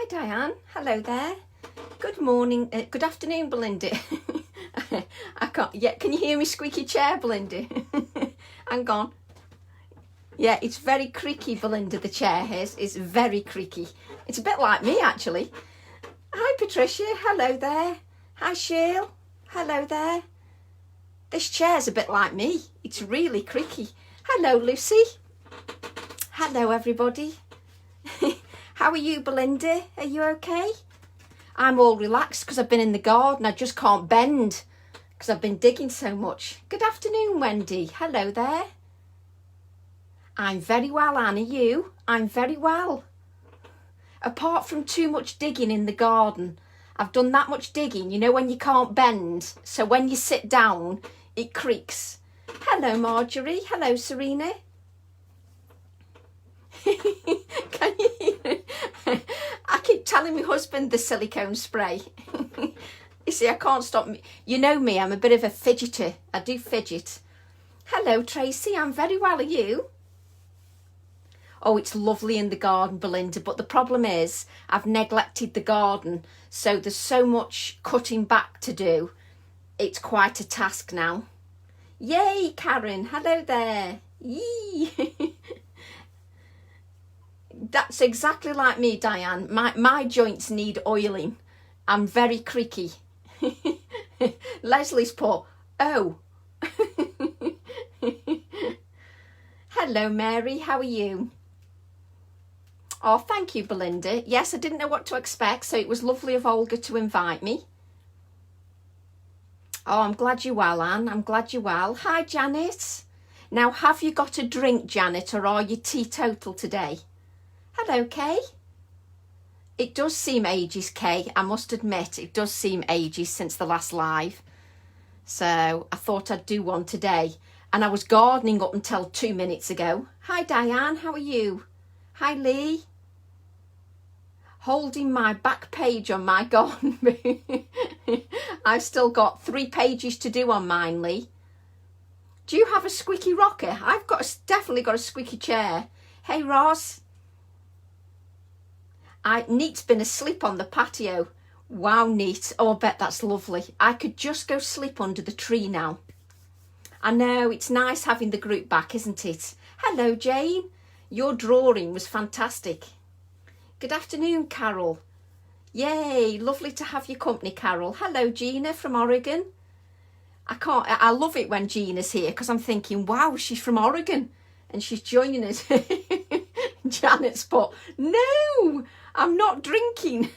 Diane. Hello there. Good morning. Good afternoon, Belinda. I can't yet. Can you hear me squeaky chair, Belinda? Hang on. Yeah, it's very creaky, Belinda. The chair is very creaky. It's a bit like me, actually. Hi, Patricia. Hello there. Hi, Cheryl. Hello there. This chair's a bit like me. It's really creaky. Hello, Lucy. Hello, everybody. How are you, Belinda? Are you okay? I'm all relaxed because I've been in the garden. I just can't bend because I've been digging so much. Good afternoon, Wendy. Hello there. I'm very well, Anne. Are you? I'm very well. Apart from too much digging in the garden, I've done that much digging, you know, when you can't bend. So when you sit down, it creaks. Hello, Marjorie. Hello, Serena. Can you hear it? I keep telling my husband the silicone spray. You see, I can't stop me. You know me, I'm a bit of a fidgeter. I do fidget. Hello, Tracy. I'm very well. Are you? Oh, it's lovely in the garden, Belinda, but the problem is I've neglected the garden, so there's so much cutting back to do. It's quite a task now. Yay, Karen. Hello there. Yee. That's exactly like me, Diane. My joints need oiling. I'm very creaky. Leslie's put, oh. Hello, Mary. How are you? Oh, thank you, Belinda. Yes, I didn't know what to expect, so it was lovely of Olga to invite me. Oh, I'm glad you're well, Anne. I'm glad you're well. Hi, Janet. Now, have you got a drink, Janet, or are you teetotal today? Hello, Kay. It does seem ages, Kay. I must admit, it does seem ages since the last live. So I thought I'd do one today. And I was gardening up until 2 minutes ago. Hi, Diane. How are you? Hi, Lee. Holding my back page on my garden. I've still got 3 pages to do on mine, Lee. Do you have a squeaky rocker? I've definitely got a squeaky chair. Hey, Ross. Neat's been asleep on the patio. Wow, Neat. Oh, I bet that's lovely. I could just go sleep under the tree now. I know, it's nice having the group back, isn't it? Hello, Jane. Your drawing was fantastic. Good afternoon, Carol. Yay, lovely to have your company, Carol. Hello, Gina from Oregon. I love it when Gina's here because I'm thinking, wow, she's from Oregon and she's joining us. Janet's put, no, I'm not drinking.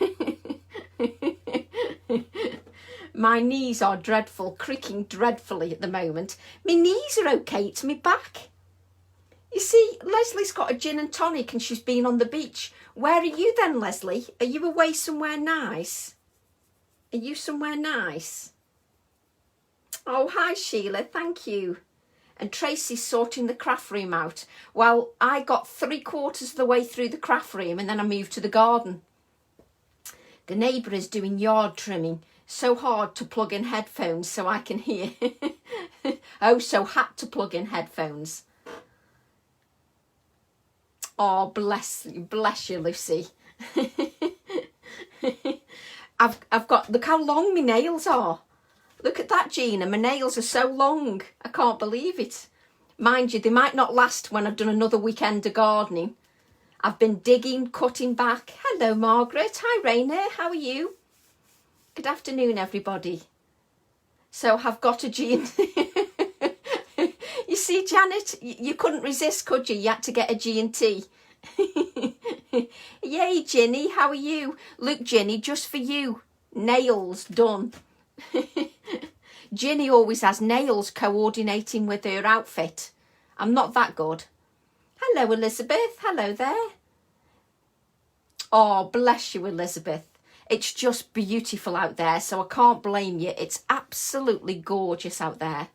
My knees are dreadful, creaking dreadfully at the moment. My knees are okay, it's my back. You see, Leslie's got a gin and tonic and she's been on the beach. Where are you then, Leslie? Are you away somewhere nice? Are you somewhere nice? Oh, hi, Sheila, thank you. And Tracy's sorting the craft room out. Well, I got 3/4 of the way through the craft room and then I moved to the garden. The neighbour is doing yard trimming. So hard to plug in headphones so I can hear. Oh, so had to plug in headphones. Oh, bless you, Lucy. I've got, look how long my nails are. Look at that, Gina. My nails are so long. I can't believe it. Mind you, they might not last when I've done another weekend of gardening. I've been digging, cutting back. Hello, Margaret. Hi, Raina. How are you? Good afternoon, everybody. So I've got a G. You see, Janet, you couldn't resist, could you? You had to get a G&T. Yay, Ginny. How are you? Look, Ginny, just for you. Nails done. Ginny always has nails coordinating with her outfit. I'm not that good. Hello, Elizabeth. Hello there. Oh, bless you, Elizabeth. It's just beautiful out there, so I can't blame you. It's absolutely gorgeous out there.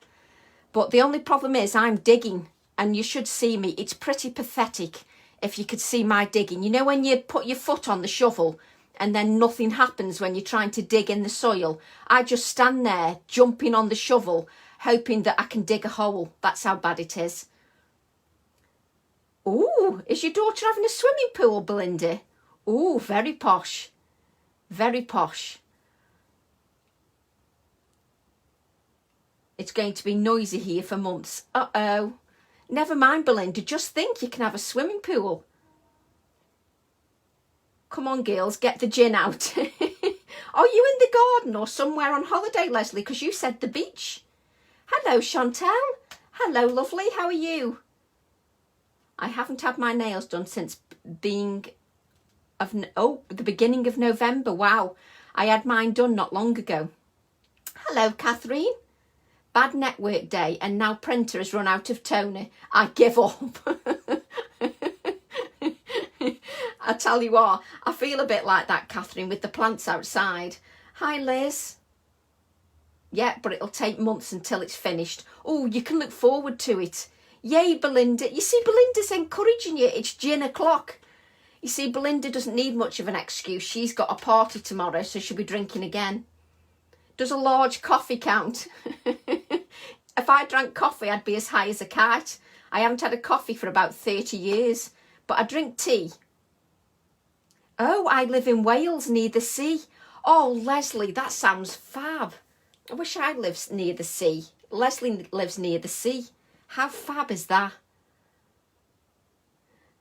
But the only problem is I'm digging, and you should see me. It's pretty pathetic if you could see my digging. You know when you put your foot on the shovel and then nothing happens when you're trying to dig in the soil? I just stand there jumping on the shovel, hoping that I can dig a hole. That's how bad it is. Ooh, is your daughter having a swimming pool, Belinda? Oh, very posh. Very posh. It's going to be noisy here for months. Uh-oh. Never mind, Belinda. Just think, you can have a swimming pool. Come on, girls, get the gin out. Are you in the garden or somewhere on holiday, Leslie? Because you said the beach. Hello, Chantel. Hello, lovely. How are you? I haven't had my nails done since the beginning of November. Wow. I had mine done not long ago. Hello, Catherine. Bad network day and now printer has run out of toner. I give up. I tell you what, I feel a bit like that, Catherine, with the plants outside. Hi, Liz. Yeah, but it'll take months until it's finished. Oh, you can look forward to it. Yay, Belinda. You see, Belinda's encouraging you. It's gin o'clock. You see, Belinda doesn't need much of an excuse. She's got a party tomorrow, so she'll be drinking again. Does a large coffee count? If I drank coffee, I'd be as high as a kite. I haven't had a coffee for about 30 years, but I drink tea. Oh, I live in Wales near the sea. Oh, Leslie, that sounds fab. I wish I lived near the sea. Leslie lives near the sea. How fab is that?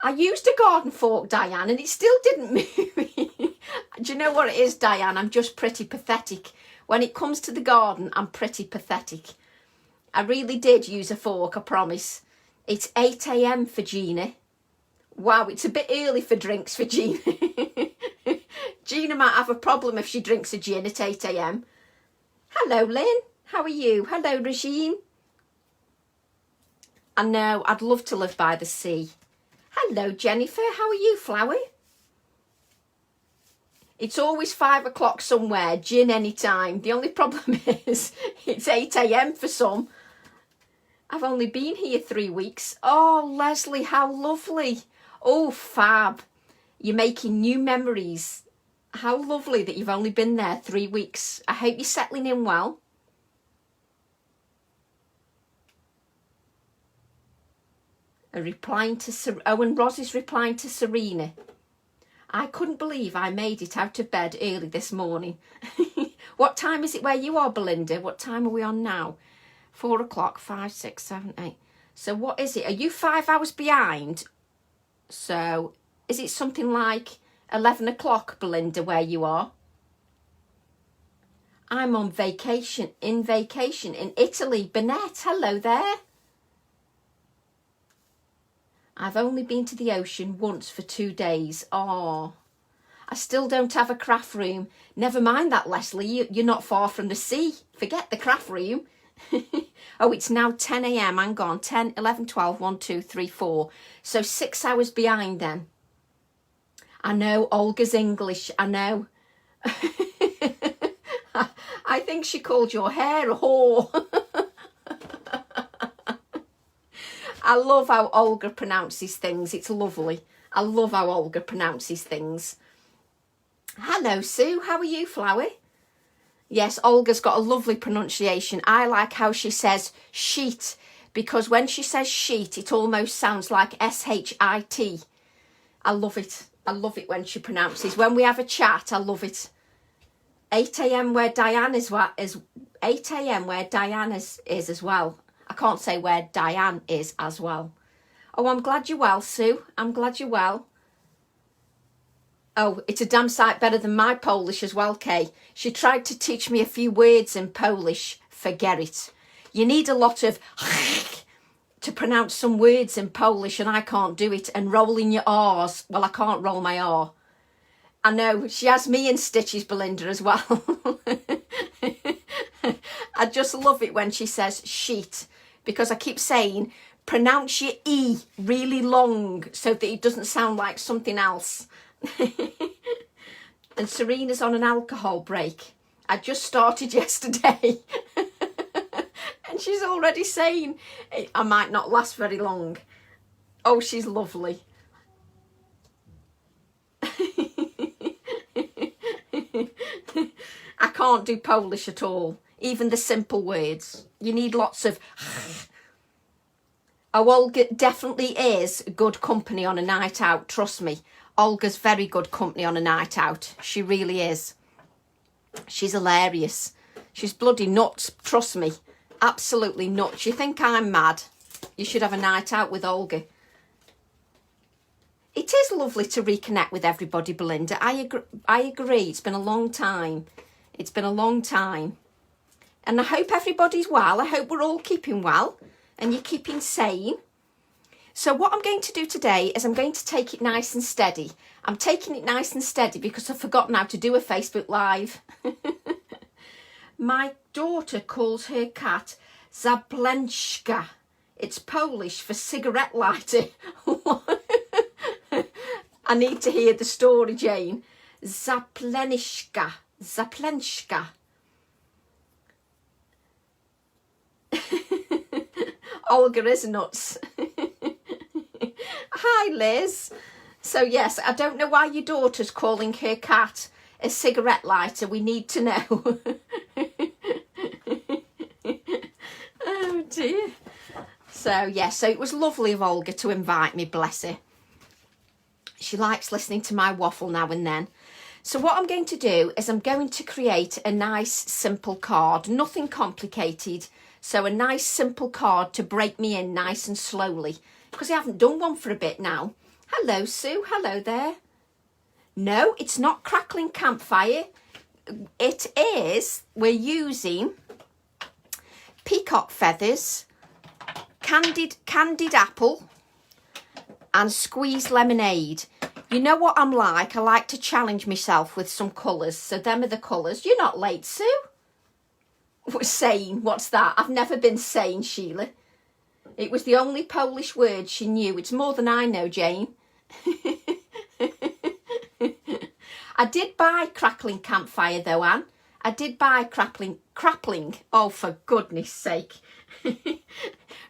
I used a garden fork, Diane, and it still didn't move. Do you know what it is, Diane? I'm just pretty pathetic. When it comes to the garden, I'm pretty pathetic. I really did use a fork, I promise. It's 8 a.m. for Gina. Wow, it's a bit early for drinks for Gina. Gina might have a problem if she drinks a gin at 8 a.m. Hello, Lynn. How are you? Hello, Regine. I know, I'd love to live by the sea. Hello, Jennifer. How are you, Flower? It's always 5 o'clock somewhere, gin anytime. The only problem is it's 8 a.m. for some. I've only been here 3 weeks. Oh, Leslie, how lovely. Oh, fab. You're making new memories. How lovely that you've only been there 3 weeks. I hope you're settling in well. And Roz is replying to Serena. I couldn't believe I made it out of bed early this morning. What time is it where you are, Belinda? What time are we on now? 4 o'clock, 5, 6, 7, 8. So what is it? Are you 5 hours behind? So is it something like 11 o'clock, Belinda, where you are? I'm on vacation in Italy. Bernette, hello there. I've only been to the ocean once for 2 days. Oh, I still don't have a craft room. Never mind that, Leslie. You're not far from the sea. Forget the craft room. Oh, it's now 10 a.m. Hang on. 10, 11, 12, 1, 2, 3, 4. So 6 hours behind then. I know, Olga's English. I know. I think she called your hair a whore. I love how Olga pronounces things. It's lovely. I love how Olga pronounces things. Hello, Sue. How are you, Flower? Yes, Olga's got a lovely pronunciation. I like how she says sheet, because when she says sheet, it almost sounds like S-H-I-T. I love it. I love it when she pronounces. When we have a chat, I love it. 8 a.m. where Diane is 8 a.m. where Diane is as well. I can't say where Diane is as well. Oh, I'm glad you're well, Sue. I'm glad you're well. Oh, it's a damn sight better than my Polish as well, Kay. She tried to teach me a few words in Polish. Forget it. You need a lot of to pronounce some words in Polish, and I can't do it. And rolling your R's. Well, I can't roll my R. I know. She has me in stitches, Belinda, as well. I just love it when she says sheet, because I keep saying pronounce your E really long so that it doesn't sound like something else. And Serena's on an alcohol break. I just started yesterday. And she's already saying I might not last very long. Oh, she's lovely. I can't do Polish at all. Even the simple words. You need lots of... Oh, Olga definitely is good company on a night out, trust me. Olga's very good company on a night out. She really is. She's hilarious. She's bloody nuts, trust me. Absolutely nuts. You think I'm mad? You should have a night out with Olga. It is lovely to reconnect with everybody, Belinda. I agree. It's been a long time. It's been a long time. And I hope everybody's well. I hope we're all keeping well and you're keeping sane. So what I'm going to do today is I'm going to take it nice and steady. I'm taking it nice and steady because I've forgotten how to do a Facebook Live. My daughter calls her cat Zablenska. It's Polish for cigarette lighter. I need to hear the story, Jane. Zaplenishka. Zaplenshka. Olga is nuts. Hi, Liz. So, yes, I don't know why your daughter's calling her cat a cigarette lighter. We need to know. Oh, dear. So, yes, so it was lovely of Olga to invite me, bless her. She likes listening to my waffle now and then. So what I'm going to do is I'm going to create a nice, simple card. Nothing complicated. So a nice, simple card to break me in nice and slowly. Because I haven't done one for a bit now. Hello, Sue. Hello there. No, it's not crackling campfire. It is, we're using peacock feathers, candied apple, and squeezed lemonade. You know what I'm like? I like to challenge myself with some colours. So them are the colours. You're not late, Sue. Sane. What's that? I've never been sane, Sheila. It was the only Polish word she knew. It's more than I know, Jane. I did buy crackling campfire though, Anne. I did buy crackling. Oh, for goodness sake.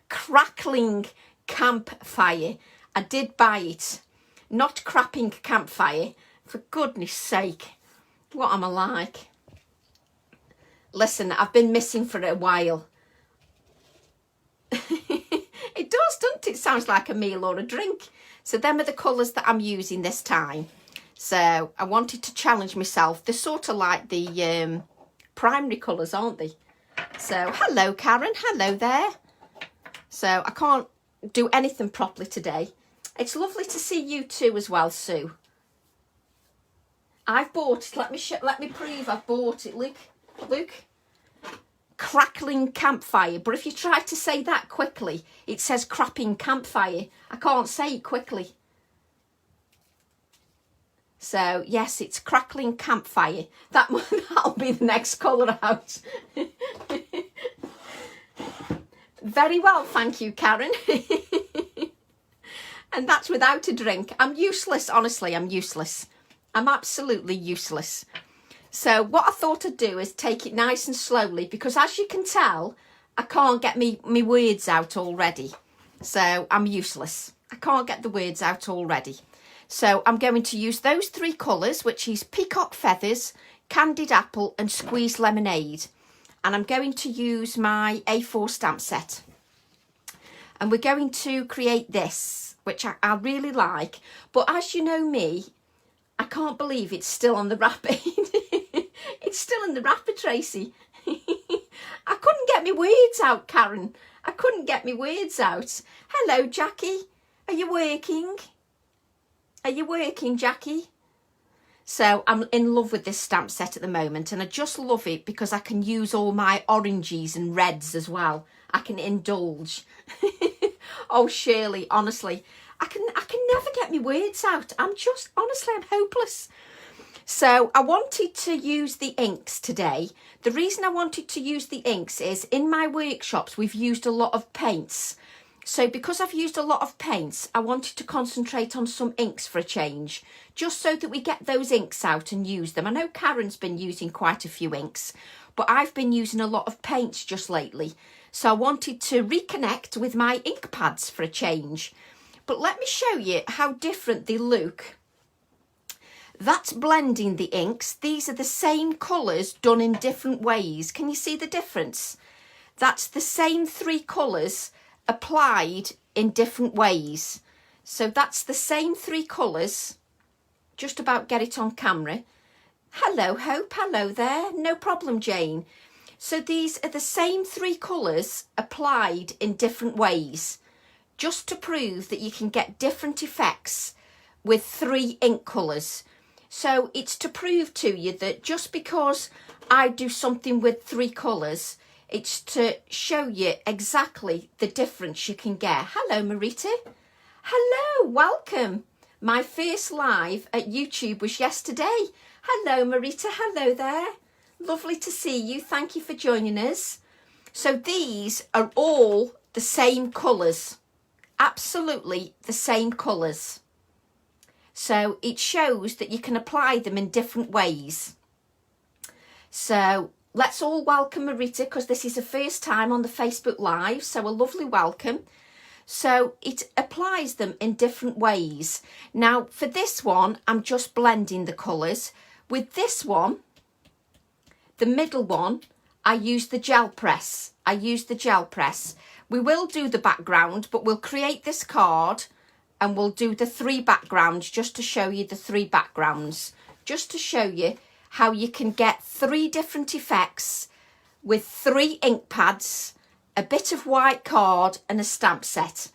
Crackling campfire. I did buy it. Not crapping campfire. For goodness sake. What am I like? Listen, I've been missing for a while. It does, doesn't it? Sounds like a meal or a drink. So them are the colours that I'm using this time. So I wanted to challenge myself. They're sort of like the primary colours, aren't they? So hello, Karen. Hello there. So I can't do anything properly today. It's lovely to see you too as well, Sue. I've bought it. Let me prove I've bought it. Look. Crackling campfire. But if you try to say that quickly, it says crapping campfire. I can't say it quickly. So, yes, it's crackling campfire. That'll be the next colour out. Very well, thank you, Karen. And that's without a drink. I'm useless, honestly, I'm useless. I'm absolutely useless. So what I thought I'd do is take it nice and slowly because as you can tell, I can't get me words out already. So I'm useless. I can't get the words out already. So I'm going to use those three colours, which is peacock feathers, candied apple and squeezed lemonade. And I'm going to use my A4 stamp set. And we're going to create this, which I really like. But as you know me, I can't believe it's still on the wrapper. It's still in the wrapper, Tracy. I couldn't get my words out, Karen. I couldn't get my words out. Hello, Jackie. Are you working? Are you working, Jackie? So I'm in love with this stamp set at the moment and I just love it because I can use all my oranges and reds as well. I can indulge. Oh, Shirley, honestly, I can never get my words out. I'm hopeless. So I wanted to use the inks today. The reason I wanted to use the inks is in my workshops, we've used a lot of paints. So because I've used a lot of paints, I wanted to concentrate on some inks for a change, just so that we get those inks out and use them. I know Karen's been using quite a few inks, but I've been using a lot of paints just lately. So I wanted to reconnect with my ink pads for a change. But let me show you how different they look. That's blending the inks. These are the same colours done in different ways. Can you see the difference? That's the same three colours applied in different ways. So that's the same three colours just about get it on camera. Hello, Hope. Hello there. No problem, Jane. So these are the same 3 colours applied in different ways, just to prove that you can get different effects with 3 ink colours. So it's to prove to you that just because I do something with 3 colours, it's to show you exactly the difference you can get. Hello, Marita. Hello, welcome. My first live at YouTube was yesterday. Hello, Marita. Hello there. Lovely to see you. Thank you for joining us. So these are all the same colours. Absolutely the same colours. So it shows that you can apply them in different ways. So let's all welcome Marita, because this is her first time on the Facebook Live. So a lovely welcome. So it applies them in different ways. Now for this one, I'm just blending the colours. With this one, the middle one, I use the gel press. We will do the background, but we'll create this card and we'll do the 3 backgrounds just to show you the 3 backgrounds. Just to show you how you can get 3 different effects with 3 ink pads, a bit of white card and a stamp set.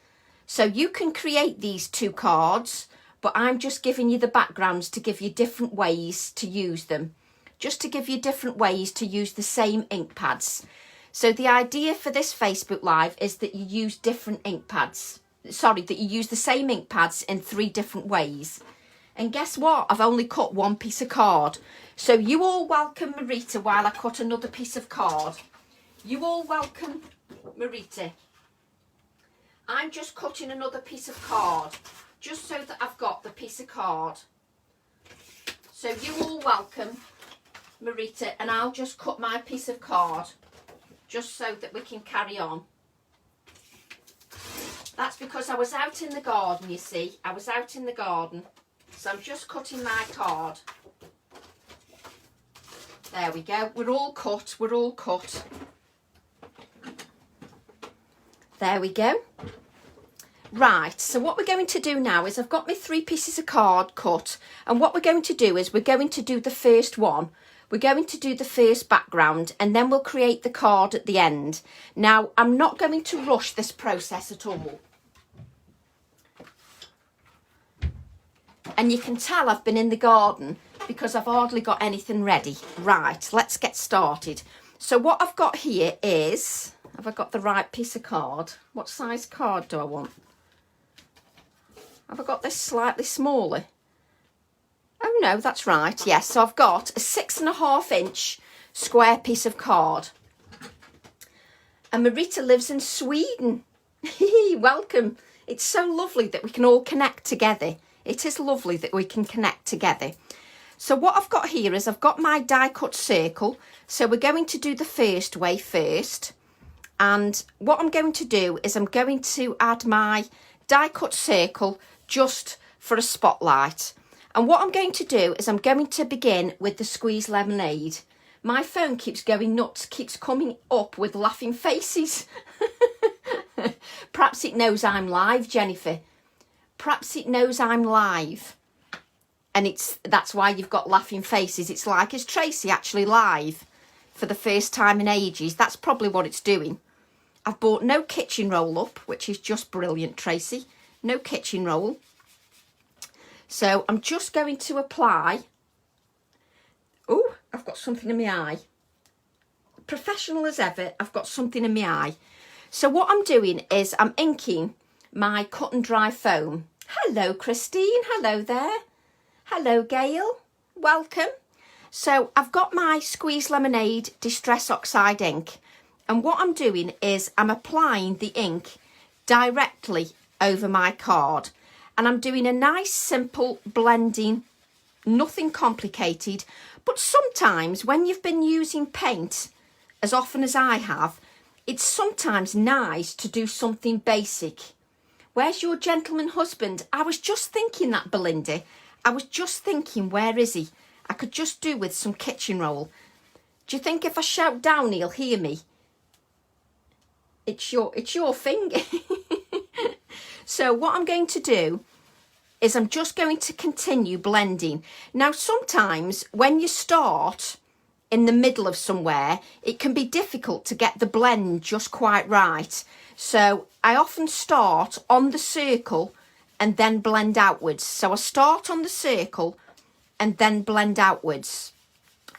So you can create these 2 cards, but I'm just giving you the backgrounds to give you different ways to use them. Just to give you different ways to use the same ink pads. So the idea for this Facebook Live is that you use different ink pads. Sorry, that you use the same ink pads in 3 different ways. And guess what? I've only cut 1 piece of card. So you all welcome Marita while I cut another piece of card. You all welcome Marita. I'm just cutting another piece of card, just so that I've got the piece of card. So you all welcome Marita, and I'll just cut my piece of card, just so that we can carry on. That's because I was out in the garden, you see. I was out in the garden. So I'm just cutting my card. There we go. We're all cut. We're all cut. There we go. Right, so what we're going to do now is I've got my 3 pieces of card cut. And what we're going to do is we're going to do the first one. We're going to do the first background, and then we'll create the card at the end. Now, I'm not going to rush this process at all. And you can tell I've been in the garden because I've hardly got anything ready. Right, let's get started. So what I've got here is, have I got the right piece of card? What size card do I want? Have I got this slightly smaller? Oh no, that's right. Yes, so I've got a 6.5 inch square piece of card. And Marita lives in Sweden. Welcome. It's so lovely that we can all connect together. It is lovely that we can connect together. So what I've got here is I've got my die cut circle. So we're going to do the first way first. And what I'm going to do is I'm going to add my die cut circle just for a spotlight. And what I'm going to do is I'm going to begin with the squeeze lemonade. My phone keeps going nuts, keeps coming up with laughing faces. Perhaps it knows I'm live, Jennifer. Perhaps it knows I'm live. And that's why you've got laughing faces. It's like, is Tracy actually live for the first time in ages? That's probably what it's doing. I've bought no kitchen roll up, which is just brilliant, Tracy. No kitchen roll. So I'm just going to apply. Oh, I've got something in my eye. Professional as ever, I've got something in my eye. So what I'm doing is I'm inking my cut and dry foam. Hello, Christine. Hello there. Hello, Gail. Welcome. So I've got my Squeeze Lemonade Distress Oxide ink. And what I'm doing is I'm applying the ink directly over my card. And I'm doing a nice simple blending, nothing complicated. But sometimes when you've been using paint as often as I have, it's sometimes nice to do something basic. Where's your gentleman husband? I was just thinking that, Belinda. I was just thinking, where is he? I could just do with some kitchen roll. Do you think if I shout down, he'll hear me? It's your finger. So what I'm going to do is I'm just going to continue blending. Now, sometimes when you start in the middle of somewhere, it can be difficult to get the blend just quite right. So I often start on the circle and then blend outwards. So I start on the circle and then blend outwards.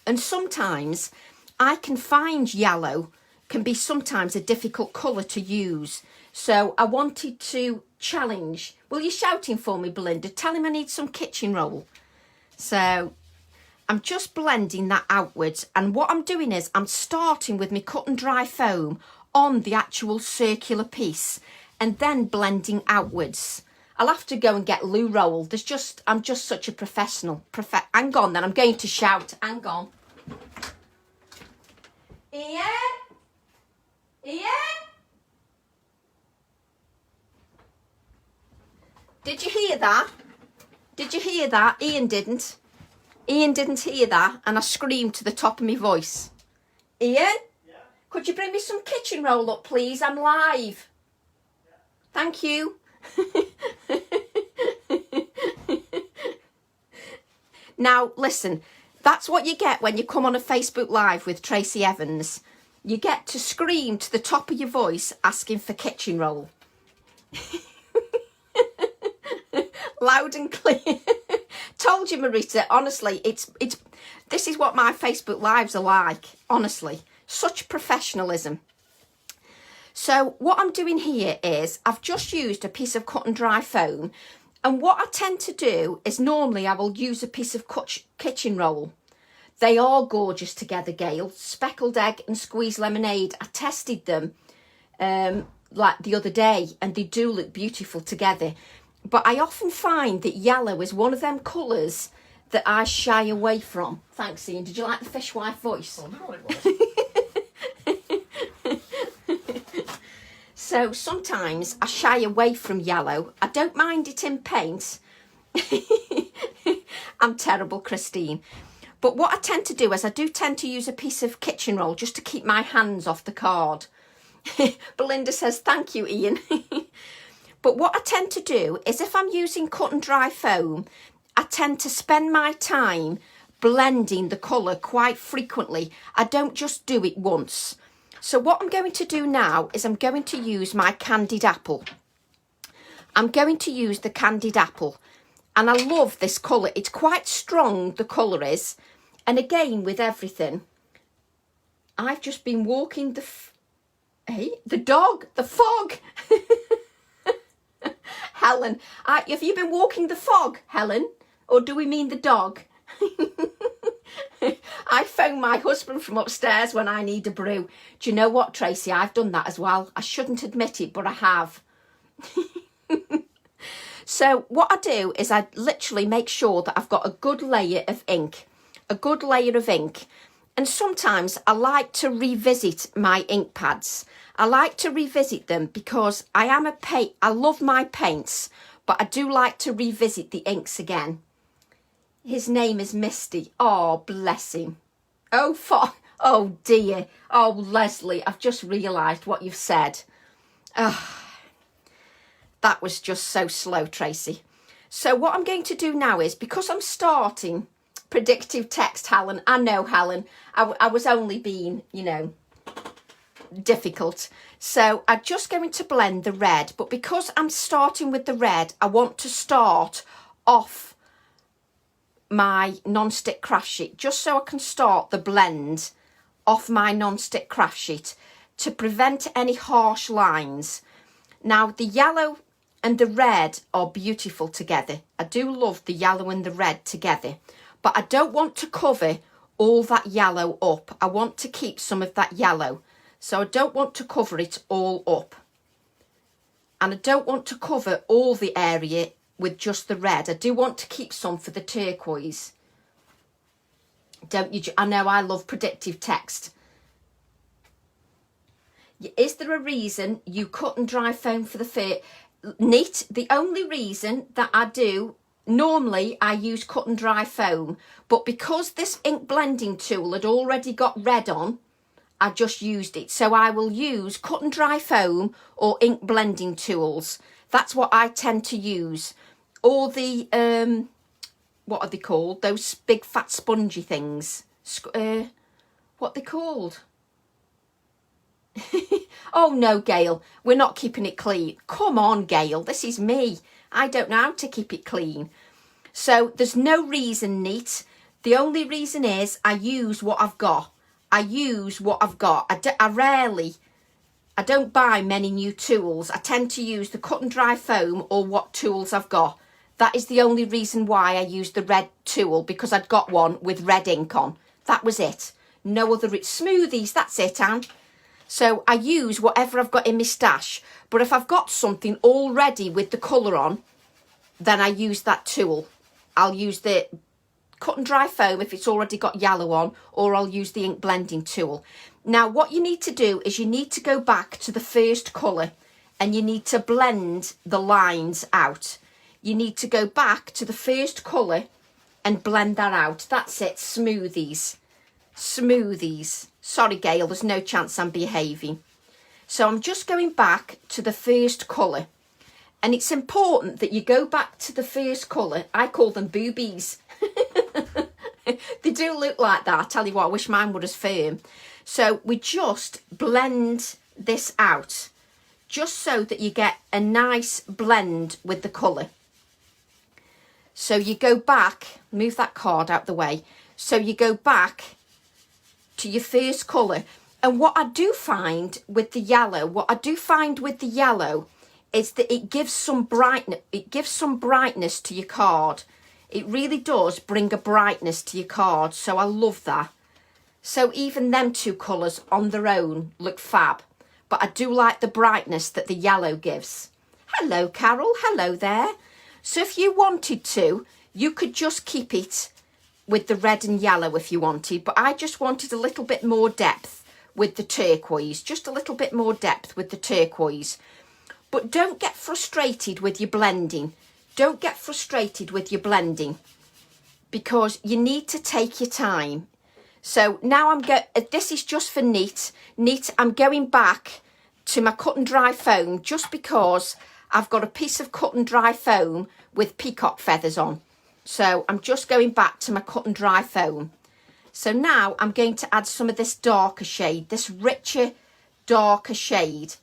And sometimes I can find yellow can be sometimes a difficult colour to use. So I wanted to challenge. Will you shouting for me, Belinda? Tell him I need some kitchen roll. So I'm just blending that outwards. And what I'm doing is I'm starting with my cut and dry foam on the actual circular piece and then blending outwards. I'll have to go and get loo roll. I'm just such a professional. Hang on then, I'm going to shout. Hang on. Ian? Ian? Did you hear that? Did you hear that? Ian didn't. Ian didn't hear that, and I screamed to the top of my voice. Ian? Yeah? Could you bring me some kitchen roll up, please? I'm live. Yeah. Thank you. Now, listen, that's what you get when you come on a Facebook Live with Tracy Evans. You get to scream to the top of your voice asking for kitchen roll. Loud and clear. Told you, Marita, honestly, this is what my Facebook Lives are like, honestly. Such professionalism. So what I'm doing here is I've just used a piece of cut and dry foam, and what I tend to do is normally I will use a piece of kitchen roll. They are gorgeous together, Gail. Speckled egg and squeezed lemonade. I tested them like the other day, and they do look beautiful together. But I often find that yellow is one of them colours that I shy away from. Thanks, Ian. Did you like the fishwife voice? Oh, no, it was. So sometimes I shy away from yellow. I don't mind it in paint. I'm terrible, Christine. But what I tend to do is I do tend to use a piece of kitchen roll just to keep my hands off the card. Belinda says, thank you, Ian. But what I tend to do is if I'm using cut and dry foam, I tend to spend my time blending the colour quite frequently. I don't just do it once. So what I'm going to do now is I'm going to use my candied apple. I'm going to use the candied apple. And I love this colour. It's quite strong, the colour is. And again, with everything, I've just been walking the fog. Helen, have you been walking the fog, Helen? Or do we mean the dog? I phone my husband from upstairs when I need a brew. Do you know what, Tracy? I've done that as well. I shouldn't admit it, but I have. So what I do is I literally make sure that I've got a good layer of ink. And sometimes I like to revisit my ink pads. I like to revisit them because I love my paints, but I do like to revisit the inks again. His name is Misty. Oh, bless him. Oh dear. Oh, Leslie, I've just realised what you've said. Oh, that was just so slow, Tracy. So what I'm going to do now is, because I'm starting predictive text, Helen. I know, Helen. I was only being, difficult. So I'm just going to blend the red. But because I'm starting with the red, I want to start off my non-stick craft sheet, just so I can start the blend off my non-stick craft sheet to prevent any harsh lines. Now, the yellow and the red are beautiful together. I do love the yellow and the red together, but I don't want to cover all that yellow up. I want to keep some of that yellow. So I don't want to cover it all up. And I don't want to cover all the area with just the red. I do want to keep some for the turquoise. Don't you? I know I love predictive text. Is there a reason you cut and dry foam for the fur? Neat. The only reason that I do, normally I use cut and dry foam, but because this ink blending tool had already got red on, I just used it. So I will use cut and dry foam or ink blending tools. That's what I tend to use all the, what are they called? Those big fat spongy things. What they called? Oh no, Gail, we're not keeping it clean. Come on, Gail, this is me. I don't know how to keep it clean. So there's no reason, neat. The only reason is I use what I've got. I use what I've got. I don't buy many new tools. I tend to use the cut and dry foam or what tools I've got. That is the only reason why I used the red tool, because I'd got one with red ink on. That was it. No other smoothies, that's it, Anne. So I use whatever I've got in my stash. But if I've got something already with the colour on, then I use that tool. I'll use the cut and dry foam if it's already got yellow on, or I'll use the ink blending tool. Now what you need to do is you need to go back to the first colour and you need to blend the lines out. You need to go back to the first colour and blend that out. That's it, smoothies. Smoothies. Sorry, Gail, there's no chance I'm behaving. So I'm just going back to the first colour. And it's important that you go back to the first colour. I call them boobies. They do look like that. I tell you what, I wish mine were as firm. So we just blend this out, just so that you get a nice blend with the colour. So you go back, move that card out the way. So you go back to your first colour. And what I do find with the yellow, is that it gives some brightness to your card. It really does bring a brightness to your card, so I love that. So even them two colours on their own look fab, but I do like the brightness that the yellow gives. Hello, Carol, hello there. So if you wanted to, you could just keep it with the red and yellow if you wanted, but I just wanted a little bit more depth with the turquoise, just a little bit more depth with the turquoise. But don't get frustrated with your blending. Don't get frustrated with your blending, because you need to take your time. So now this is just for neat. I'm going back to my cut and dry foam just because I've got a piece of cut and dry foam with peacock feathers on. So I'm just going back to my cut and dry foam. So now I'm going to add some of this darker shade, this richer, darker shade.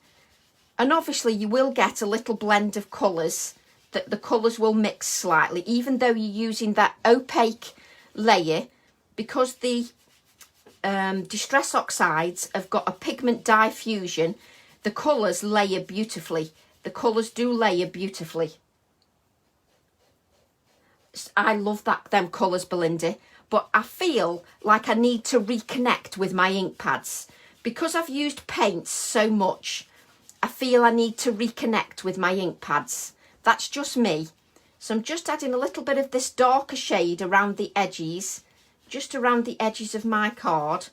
And obviously you will get a little blend of colours, that the colours will mix slightly, even though you're using that opaque layer, because the Distress Oxides have got a pigment diffusion. The colours layer beautifully. The colours do layer beautifully. I love them colours, Belinda, but I feel like I need to reconnect with my ink pads. Because I've used paints so much, I feel I need to reconnect with my ink pads. That's just me. So I'm just adding a little bit of this darker shade around the edges, just around the edges of my card,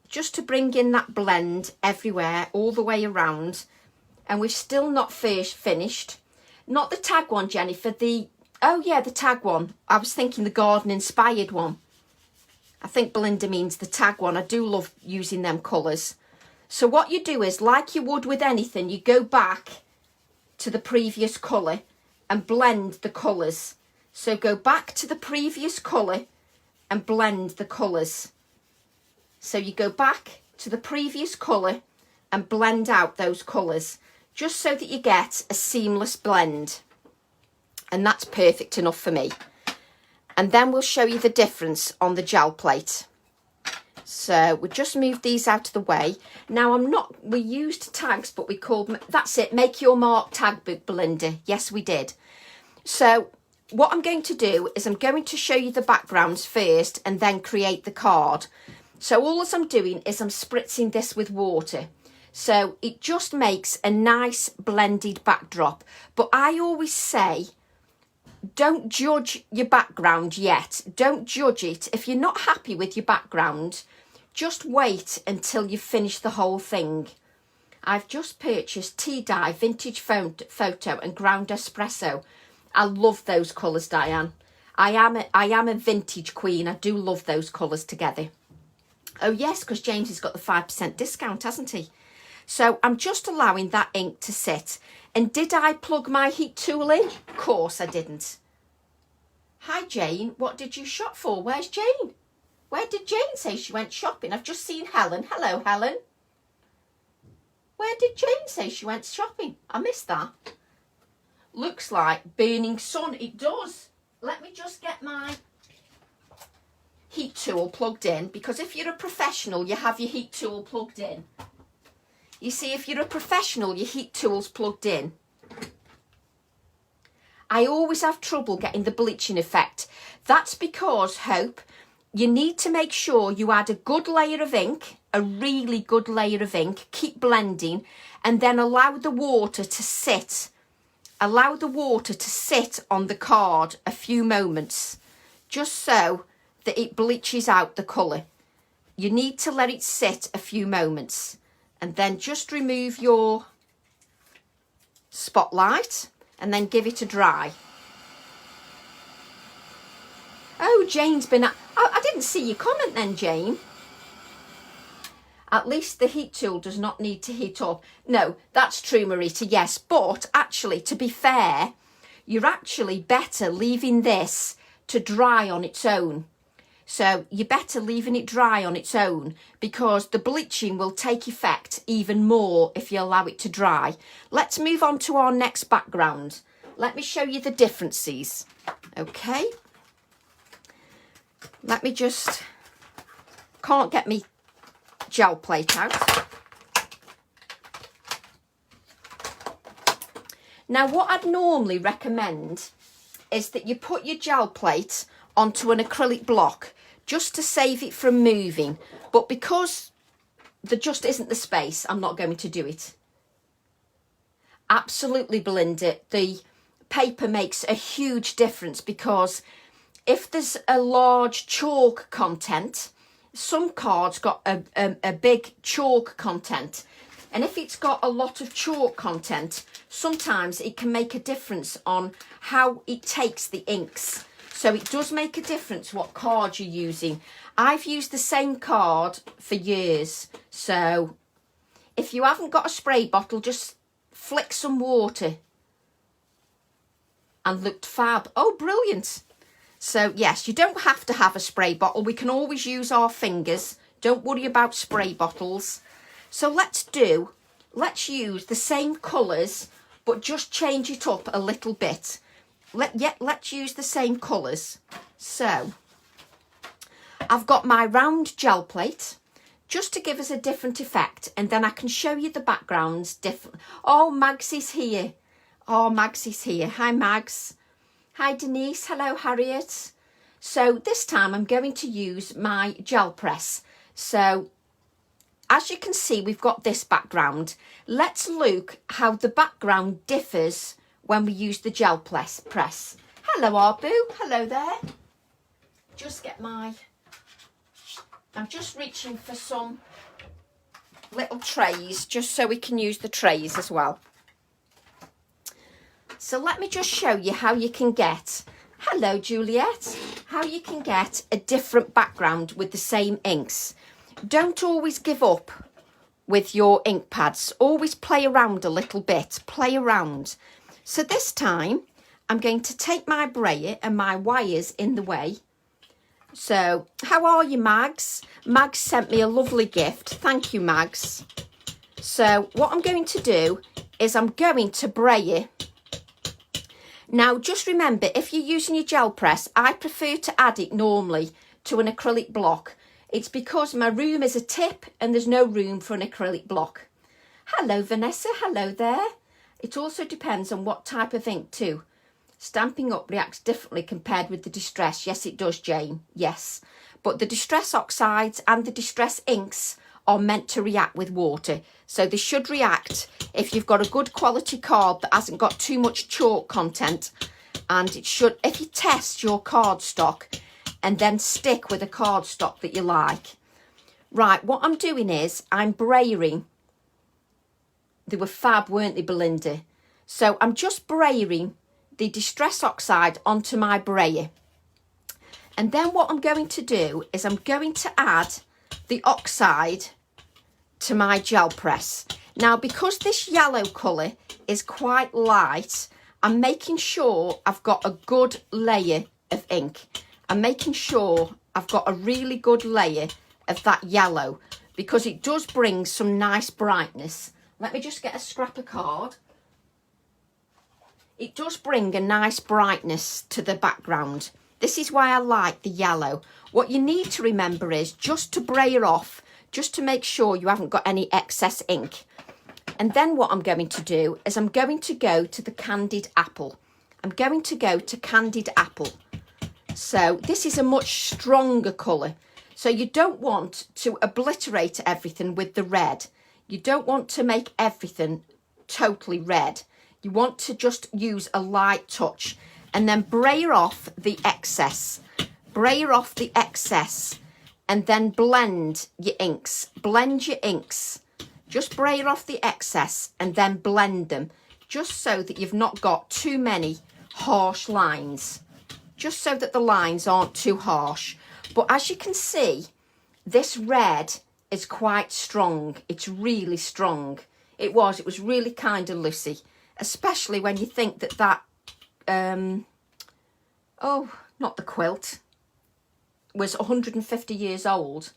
just to bring in that blend everywhere, all the way around. And we've still not finished. Not the tag one, Jennifer, oh yeah, the tag one. I was thinking the garden inspired one. I think Belinda means the tag one. I do love using them colours. So what you do is, like you would with anything, you go back to the previous colour and blend the colours. So go back to the previous colour and blend the colours. So you go back to the previous colour and blend out those colours, just so that you get a seamless blend. And that's perfect enough for me. And then we'll show you the difference on the gel plate. So we just moved these out of the way. Now we used tags, but we called them, that's it, Make Your Mark tag book, Belinda. Yes, we did. So what I'm going to do is I'm going to show you the backgrounds first and then create the card. So all I'm doing is I'm spritzing this with water. So it just makes a nice blended backdrop. But I always say, don't judge your background yet. Don't judge it. If you're not happy with your background, just wait until you finish the whole thing. I've just purchased Tea Dye Vintage Photo and Ground Espresso. I love those colours, Diane. I am a vintage queen. I do love those colours together. Oh yes, because James has got the 5% discount, hasn't he? So I'm just allowing that ink to sit. And did I plug my heat tool in? Of course I didn't. Hi Jane, what did you shop for? Where's Jane? Where did Jane say she went shopping? I've just seen Helen. Hello Helen. Where did Jane say she went shopping? I missed that. Looks like burning sun. It does. Let me just get my heat tool plugged in, because if you're a professional, you have your heat tool plugged in. You see, if you're a professional, your heat tool's plugged in. I always have trouble getting the bleaching effect. That's because, Hope, you need to make sure you add a good layer of ink, a really good layer of ink, keep blending, and then allow the water to sit. Allow the water to sit on the card a few moments, just so that it bleaches out the colour. You need to let it sit a few moments, and then just remove your spotlight and then give it a dry. Oh, Jane's been at... I didn't see your comment then, Jane. At least the heat tool does not need to heat up. No, that's true, Marita, yes. But actually, to be fair, you're actually better leaving this to dry on its own. So you're better leaving it dry on its own, because the bleaching will take effect even more if you allow it to dry. Let's move on to our next background. Let me show you the differences. Okay. Let me just... Can't get me gel plate out. Now what I'd normally recommend is that you put your gel plate onto an acrylic block just to save it from moving, but because there just isn't the space, I'm not going to do it. Absolutely, Belinda, the paper makes a huge difference, because if there's a large chalk content, some cards got a big chalk content, and if it's got a lot of chalk content, sometimes it can make a difference on how it takes the inks. So it does make a difference what card you're using. I've used the same card for years, so if you haven't got a spray bottle, just flick some water and looked fab. Oh, brilliant. So yes, you don't have to have a spray bottle. We can always use our fingers. Don't worry about spray bottles. So let's use the same colours, but just change it up a little bit. Let's use the same colours. So I've got my round gel plate just to give us a different effect, and then I can show you the backgrounds different. Oh, Mags is here. Oh, Mags is here. Hi, Mags. Hi, Denise. Hello, Harriet. So this time I'm going to use my gel press. So as you can see, we've got this background. Let's look how the background differs when we use the gel press. Hello, Arbu. Hello there. Just get my... I'm just reaching for some little trays, just so we can use the trays as well. So let me just show you how you can get... Hello, Juliet. How you can get a different background with the same inks. Don't always give up with your ink pads. Always play around a little bit. Play around. So this time, I'm going to take my brayer and my wires in the way. So, how are you, Mags? Mags sent me a lovely gift. Thank you, Mags. So, what I'm going to do is I'm going to brayer. Now, just remember, if you're using your gel press, I prefer to add it normally to an acrylic block. It's because my room is a tip and there's no room for an acrylic block. Hello, Vanessa. Hello there. It also depends on what type of ink too. Stamping Up reacts differently compared with the Distress. Yes, it does, Jane. Yes. But the Distress Oxides and the Distress inks are meant to react with water. So they should react if you've got a good quality card that hasn't got too much chalk content. And it should, if you test your cardstock and then stick with a cardstock that you like. Right, what I'm doing is I'm brayering. They were fab, weren't they, Belinda? So I'm just brayering the Distress Oxide onto my brayer. And then what I'm going to do is I'm going to add the Oxide to my gel press. Now, because this yellow colour is quite light, I'm making sure I've got a good layer of ink. I'm making sure I've got a really good layer of that yellow, because it does bring some nice brightness. Let me just get a scrap of card. It does bring a nice brightness to the background. This is why I like the yellow. What you need to remember is just to brayer off, just to make sure you haven't got any excess ink. And then what I'm going to do is I'm going to go to the Candied Apple. I'm going to go to Candied Apple. So this is a much stronger colour. So you don't want to obliterate everything with the red. You don't want to make everything totally red. You want to just use a light touch and then brayer off the excess. Brayer off the excess and then blend your inks. Blend your inks. Just brayer off the excess and then blend them, just so that you've not got too many harsh lines. Just so that the lines aren't too harsh. But as you can see, this red is quite strong. It's really strong. It was really kind of loosey, especially when you think that oh, not the quilt, was 150 years old.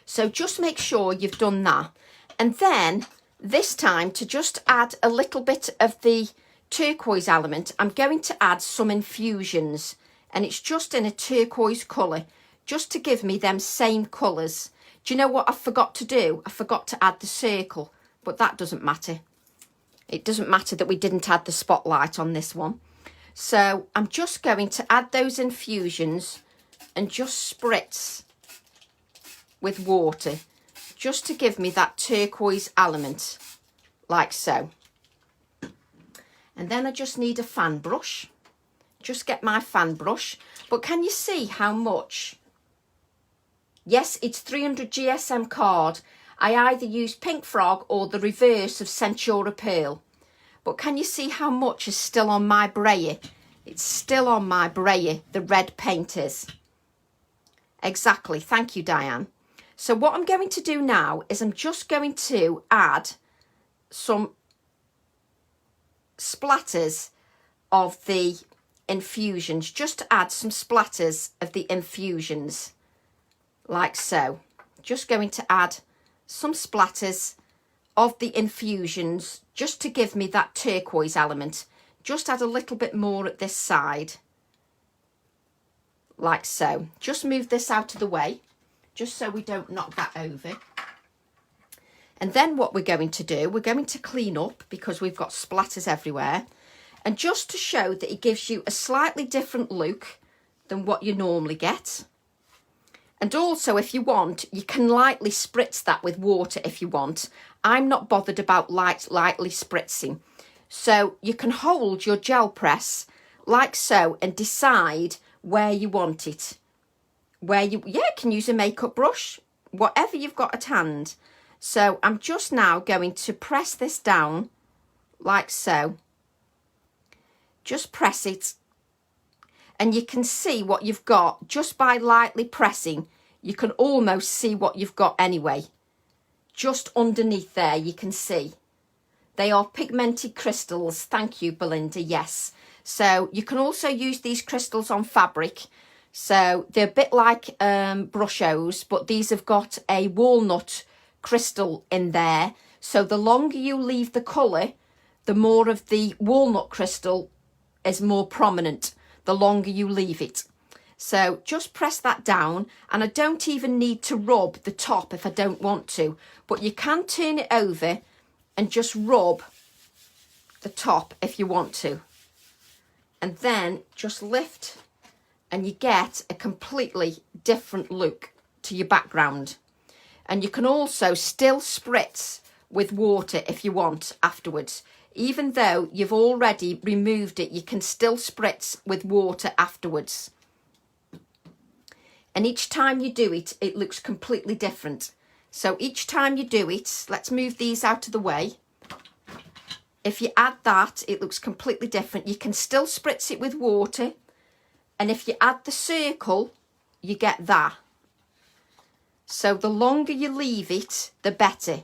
So just make sure you've done that. And then this time, to just add a little bit of the turquoise element, I'm going to add some infusions, and it's just in a turquoise colour, just to give me them same colours. Do you know what I forgot to do? I forgot to add the circle, but that doesn't matter. It doesn't matter that we didn't add the spotlight on this one. So I'm just going to add those infusions and just spritz with water, just to give me that turquoise element, like so. And then I just need a fan brush. Just get my fan brush. But can you see how much? Yes, it's 300 GSM card. I either use Pink Frog or the reverse of Centura Pearl. But can you see how much is still on my brayer? It's still on my brayer, the red paint is. Exactly, thank you, Diane. So what I'm going to do now is I'm just going to add some splatters of the infusions, just to add some splatters of the infusions, like so. Just going to add some splatters of the infusions, just to give me that turquoise element. Just add a little bit more at this side, like so. Just move this out of the way, just so we don't knock that over. And then what we're going to do, we're going to clean up, because we've got splatters everywhere. And just to show that it gives you a slightly different look than what you normally get. And also, if you want, you can lightly spritz that with water if you want. I'm not bothered about lightly spritzing. So you can hold your gel press like so and decide where you want it. You can use a makeup brush, whatever you've got at hand. So I'm just now going to press this down like so. Just press it. And you can see what you've got just by lightly pressing. You can almost see what you've got anyway. Just underneath there, you can see. They are pigmented crystals. Thank you, Belinda. Yes. So you can also use these crystals on fabric. So they're a bit like brushos, but these have got a walnut crystal in there. So the longer you leave the colour, the more of the walnut crystal is more prominent, the longer you leave it. So just press that down, and I don't even need to rub the top if I don't want to, but you can turn it over and just rub the top if you want to. And then just lift, and you get a completely different look to your background. And you can also still spritz with water if you want afterwards. Even though you've already removed it, you can still spritz with water afterwards. And each time you do it, it looks completely different. So each time you do it, let's move these out of the way. If you add that, it looks completely different. You can still spritz it with water. And if you add the circle, you get that. So the longer you leave it, the better.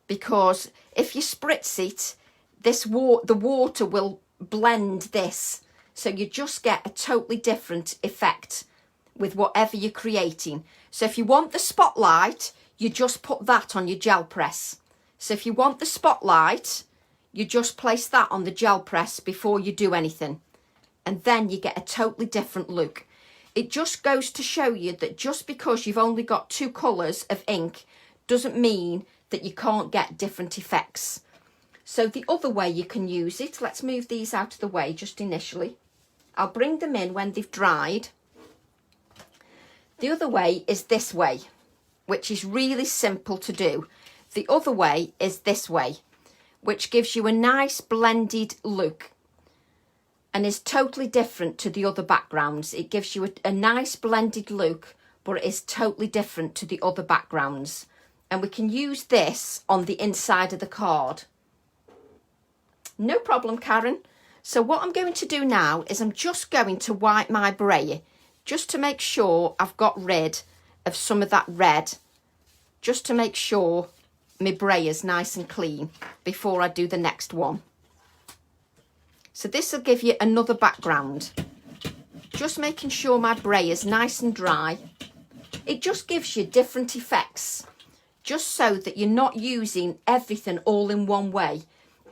because if you spritz it, the water will blend this. So you just get a totally different effect with whatever you're creating. So if you want the spotlight, you just put that on your gel press. So if you want the spotlight, you just place that on the gel press before you do anything. And then you get a totally different look. It just goes to show you that just because you've only got 2 colours of ink doesn't mean that you can't get different effects. So the other way you can use it, let's move these out of the way just initially. I'll bring them in when they've dried. The other way is this way, which is really simple to do. The other way is this way, which gives you a nice blended look and is totally different to the other backgrounds. It gives you a nice blended look, but it is totally different to the other backgrounds. And we can use this on the inside of the card. No problem, Karen. So what I'm going to do now is I'm just going to wipe my brayer just to make sure I've got rid of some of that red, just to make sure my brayer's nice and clean before I do the next one. So this will give you another background. Just making sure my brayer's nice and dry. It just gives you different effects, just so that you're not using everything all in one way.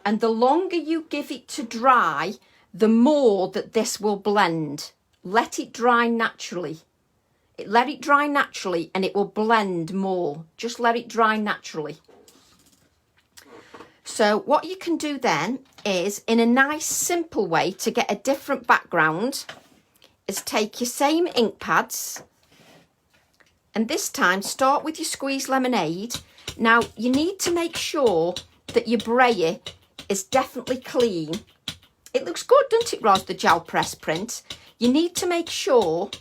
And the longer you give it to dry, the more that this will blend. Let it dry naturally. Let it dry naturally and it will blend more. Just let it dry naturally. So what you can do then is, in a nice simple way to get a different background, is take your same ink pads and this time start with your squeeze lemonade. Now you need to make sure that your brayer is definitely clean. It looks good, doesn't it, Ros, the gel press print? You need to make sure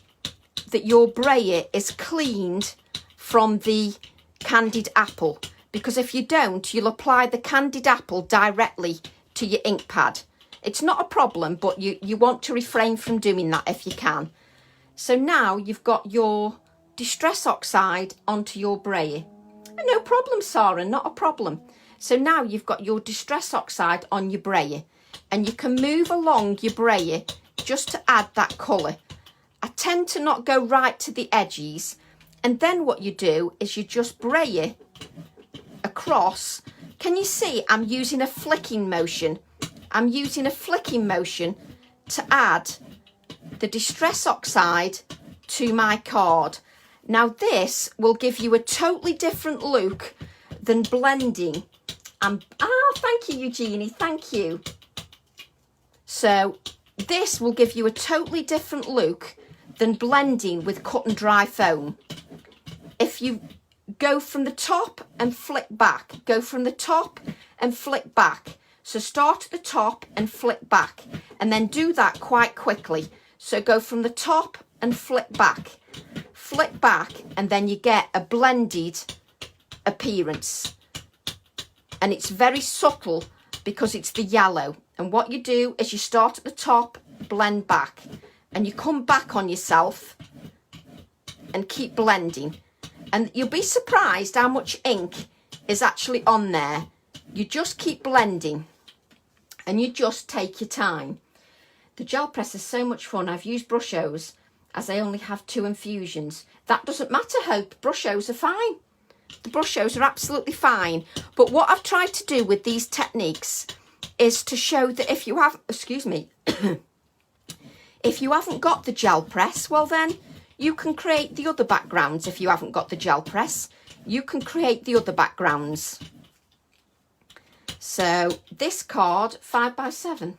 that your brayer is cleaned from the candied apple, because if you don't, you'll apply the candied apple directly to your ink pad. It's not a problem, but you want to refrain from doing that if you can. So now you've got your Distress Oxide onto your brayer. No problem, Sarah, not a problem. So now you've got your Distress Oxide on your brayer, and you can move along your brayer just to add that colour. I tend to not go right to the edges, and then what you do is you just brayer across. Can you see I'm using a flicking motion? I'm using a flicking motion to add the Distress Oxide to my card. Now this will give you a totally different look than blending. Thank you, Eugenie, thank you. So this will give you a totally different look than blending with cut and dry foam. If you go from the top and flick back, go from the top and flick back. So start at the top and flick back, and then do that quite quickly. So go from the top and flick back, and then you get a blended appearance. And it's very subtle because it's the yellow. And what you do is you start at the top, blend back, and you come back on yourself and keep blending. And you'll be surprised how much ink is actually on there. You just keep blending and you just take your time. The gel press is so much fun. I've used brush-os as I only have 2 infusions. That doesn't matter, Hope. Brush-os are fine. The brush-os are absolutely fine. But what I've tried to do with these techniques is to show that if you have, excuse me, if you haven't got the gel press, well then you can create the other backgrounds. If you haven't got the gel press, you can create the other backgrounds. So this card, 5x7.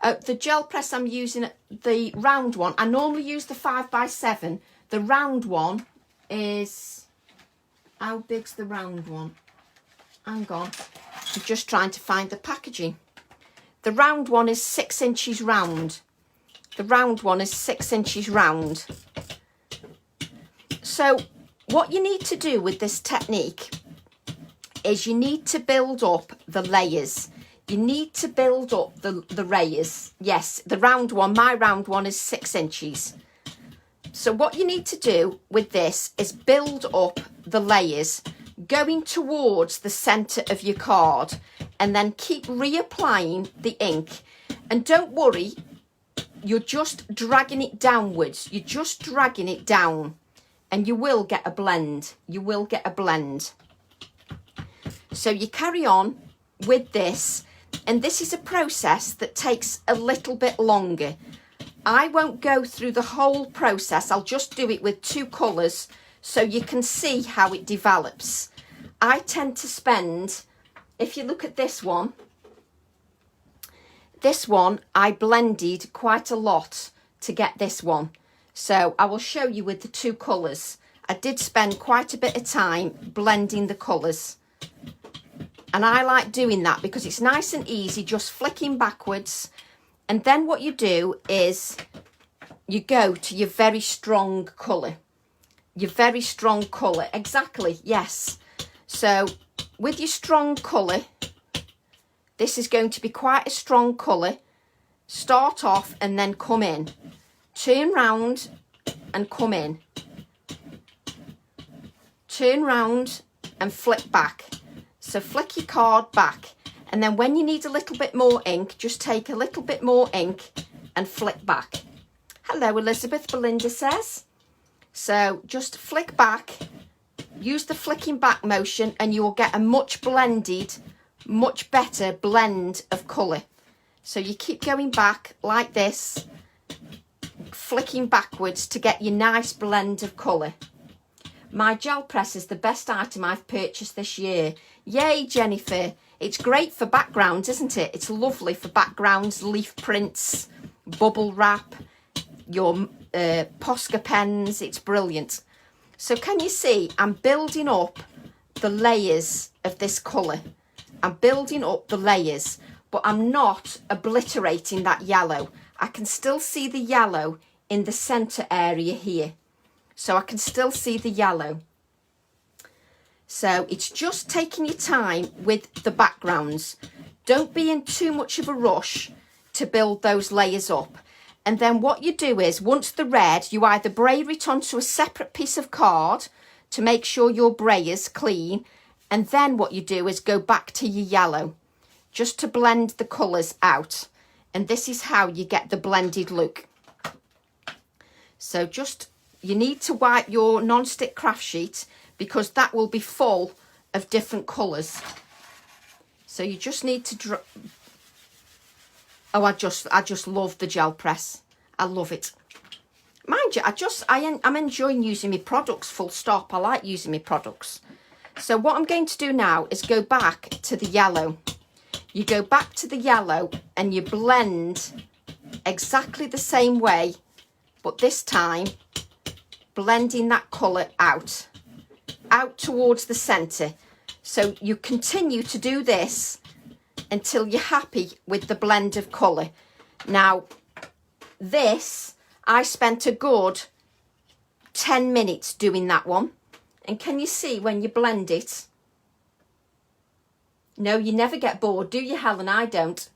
The gel press I'm using, the round one. I normally use the 5x7. The round one is, how big's the round one? Hang on. I'm just trying to find the packaging. The round one is 6 inches round. The round one is 6 inches round. So what you need to do with this technique is you need to build up the layers. You need to build up the layers. Yes, the round one, my round one is 6 inches. So what you need to do with this is build up the layers. going towards the centre of your card, and then keep reapplying the ink. And don't worry, you're just dragging it downwards. You're just dragging it down, and you will get a blend. You will get a blend. So you carry on with this, and this is a process that takes a little bit longer. I won't go through the whole process. I'll just do it with 2 colours so you can see how it develops. I tend to spend, if you look at this one I blended quite a lot to get this one. So I will show you with the 2 colours. I did spend quite a bit of time blending the colours. And I like doing that because it's nice and easy, just flicking backwards. And then what you do is you go to your very strong colour. Your very strong colour. Exactly, yes. So with your strong colour, this is going to be quite a strong colour. Start off and then come in. Turn round and come in. Turn round and flick back. So flick your card back, and then when you need a little bit more ink, just take a little bit more ink and flick back. Hello, Elizabeth, Belinda says. So just flick back, use the flicking back motion, and you will get a much blended, much better blend of colour. So you keep going back like this, flicking backwards to get your nice blend of colour. My gel press is the best item I've purchased this year. Yay, Jennifer. It's great for backgrounds, isn't it? It's lovely for backgrounds, leaf prints, bubble wrap, your Posca pens. It's brilliant. So can you see I'm building up the layers of this colour? I'm building up the layers, but I'm not obliterating that yellow. I can still see the yellow in the centre area here. So I can still see the yellow. So it's just taking your time with the backgrounds. Don't be in too much of a rush to build those layers up. And then what you do is, once the red, you either brayer it onto a separate piece of card to make sure your brayer's clean. And then what you do is go back to your yellow, just to blend the colours out. And this is how you get the blended look. So just, you need to wipe your non-stick craft sheet because that will be full of different colours. So you just need to I just love the gel press. I love it. Mind you, I'm enjoying using my products, full stop. I like using my products. So what I'm going to do now is go back to the yellow. You go back to the yellow and you blend exactly the same way, but this time blending that colour out towards the centre. So you continue to do this until you're happy with the blend of colour. Now, this, I spent a good 10 minutes doing that one. And can you see when you blend it? No, you never get bored, do you, Helen? I don't.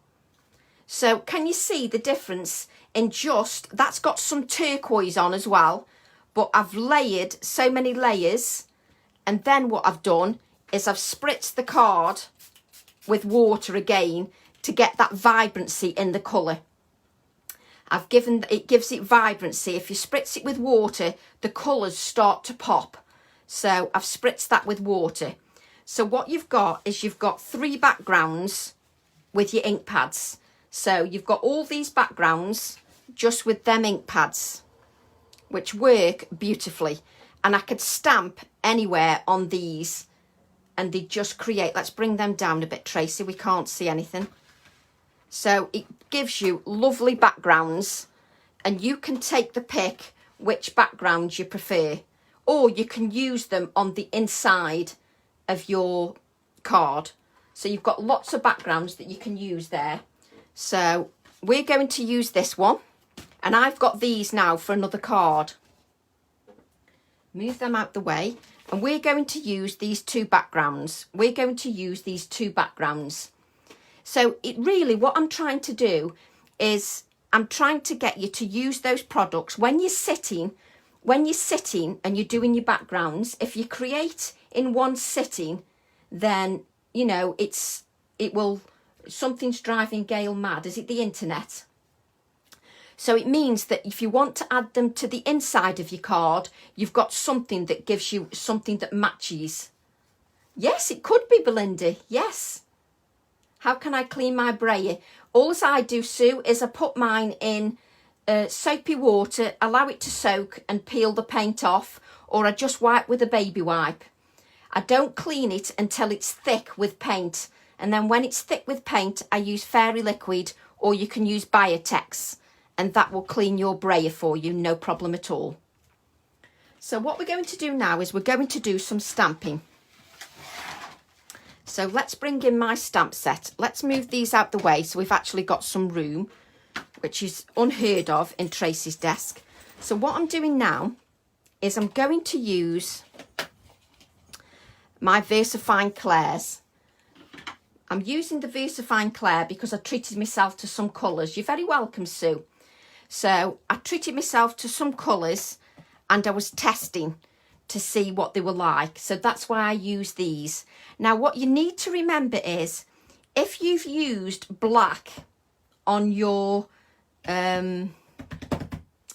So can you see the difference in just, that's got some turquoise on as well, but I've layered so many layers, and then what I've done is I've spritzed the card with water again to get that vibrancy in the colour. It gives it vibrancy. If you spritz it with water, the colours start to pop. So I've spritzed that with water. So what you've got is you've got 3 backgrounds with your ink pads. So you've got all these backgrounds just with them ink pads, which work beautifully. And I could stamp anywhere on these and they just create, let's bring them down a bit, Tracy, we can't see anything. So it gives you lovely backgrounds, and you can take the pick which background you prefer, or you can use them on the inside of your card. So you've got lots of backgrounds that you can use there. So we're going to use this one, and I've got these now for another card. Move them out the way, and we're going to use these 2 backgrounds. We're going to use these 2 backgrounds. So it really, what I'm trying to do is I'm trying to get you to use those products when you're sitting when you're sitting and you're doing your backgrounds, if you create in one sitting, then, you know, something's driving Gail mad. Is it the internet? So it means that if you want to add them to the inside of your card, you've got something that gives you something that matches. Yes, it could be, Belinda. Yes. How can I clean my brayer? All I do, Sue, is I put mine in soapy water, allow it to soak and peel the paint off, or I just wipe with a baby wipe. I don't clean it until it's thick with paint. And then when it's thick with paint, I use fairy liquid, or you can use Biotex, and that will clean your brayer for you, no problem at all. So what we're going to do now is we're going to do some stamping. So let's bring in my stamp set. Let's move these out the way so we've actually got some room, which is unheard of in Tracy's desk. So what I'm doing now is I'm going to use my VersaFine Clairs. I'm using the VersaFine Clair because I treated myself to some colours. You're very welcome, Sue. So I treated myself to some colours and I was testing to see what they were like. So that's why I use these. Now what you need to remember is if you've used black on your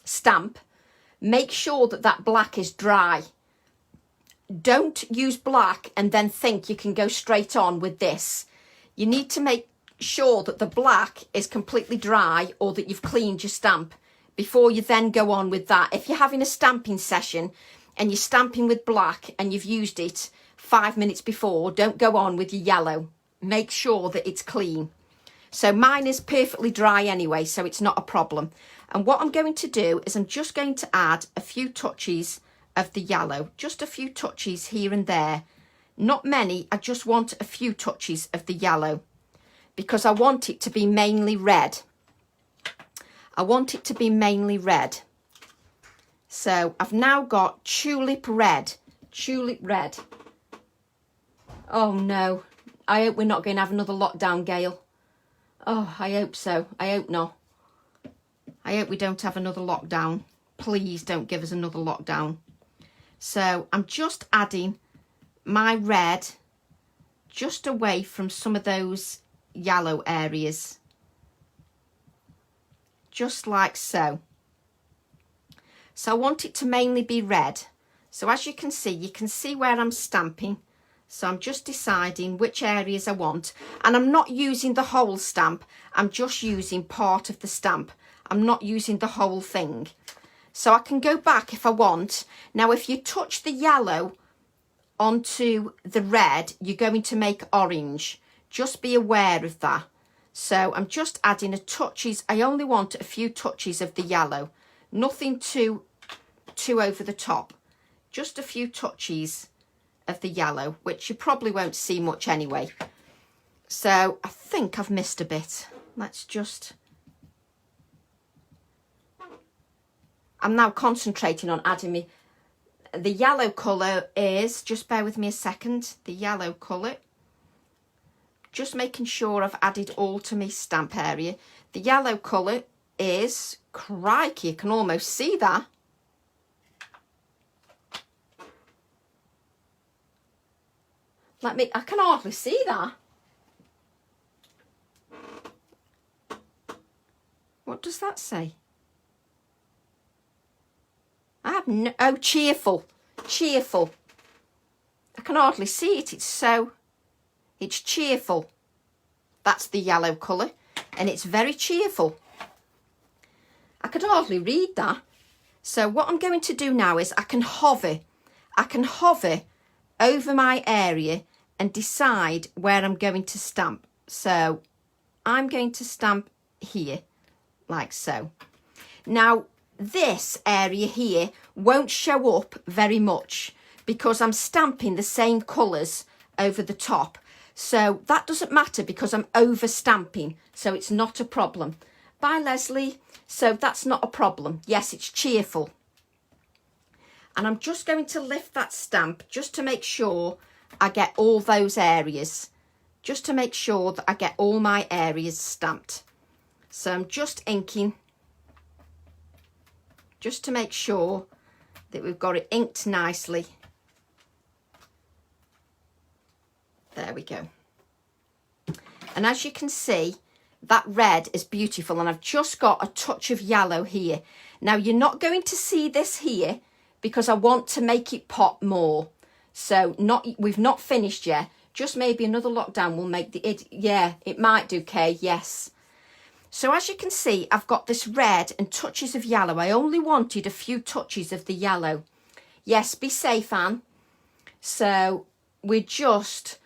stamp, make sure that that black is dry. Don't use black and then think you can go straight on with this. You need to make sure that the black is completely dry or that you've cleaned your stamp before you then go on with that. If you're having a stamping session and you're stamping with black and you've used it 5 minutes before, don't go on with your yellow. Make sure that it's clean. So mine is perfectly dry anyway, so it's not a problem. And what I'm going to do is I'm just going to add a few touches of the yellow, just a few touches here and there. Not many, I just want a few touches of the yellow because I want it to be mainly red. I want it to be mainly red. So I've now got tulip red. Tulip red. Oh no, I hope we're not going to have another lockdown, Gail. Oh, I hope so. I hope not. I hope we don't have another lockdown. Please don't give us another lockdown. So I'm just adding my red just away from some of those yellow areas. Just like so. So I want it to mainly be red. So as you can see where I'm stamping. So I'm just deciding which areas I want. And I'm not using the whole stamp. I'm just using part of the stamp. I'm not using the whole thing. So I can go back if I want. Now, if you touch the yellow onto the red, you're going to make orange. Just be aware of that. So I'm just adding a touches. I only want a few touches of the yellow. Nothing too over the top. Just a few touches of the yellow, which you probably won't see much anyway. So I think I've missed a bit. Let's just... I'm now concentrating on adding me. The yellow colour is, just bear with me a second, the yellow colour. Just making sure I've added all to my stamp area. The yellow colour is, crikey, you can almost see that. I can hardly see that. What does that say? I have no, oh, cheerful, cheerful. I can hardly see it. It's cheerful. That's the yellow colour, and it's very cheerful. I could hardly read that. So what I'm going to do now is I can hover over my area and decide where I'm going to stamp. So I'm going to stamp here, like so. Now, this area here won't show up very much because I'm stamping the same colours over the top. So that doesn't matter because I'm over stamping, so it's not a problem. Bye, Leslie. So that's not a problem. Yes, it's cheerful. And I'm just going to lift that stamp just to make sure I get all those areas. Just to make sure that I get all my areas stamped. So I'm just inking just to make sure that we've got it inked nicely. There we go. And as you can see, that red is beautiful, and I've just got a touch of yellow here. Now you're not going to see this here because I want to make it pop more. So we've not finished yet. Just maybe another lockdown will make it might do, Kay, yes. So as you can see, I've got this red and touches of yellow. I only wanted a few touches of the yellow. Yes, be safe, Anne. So we're just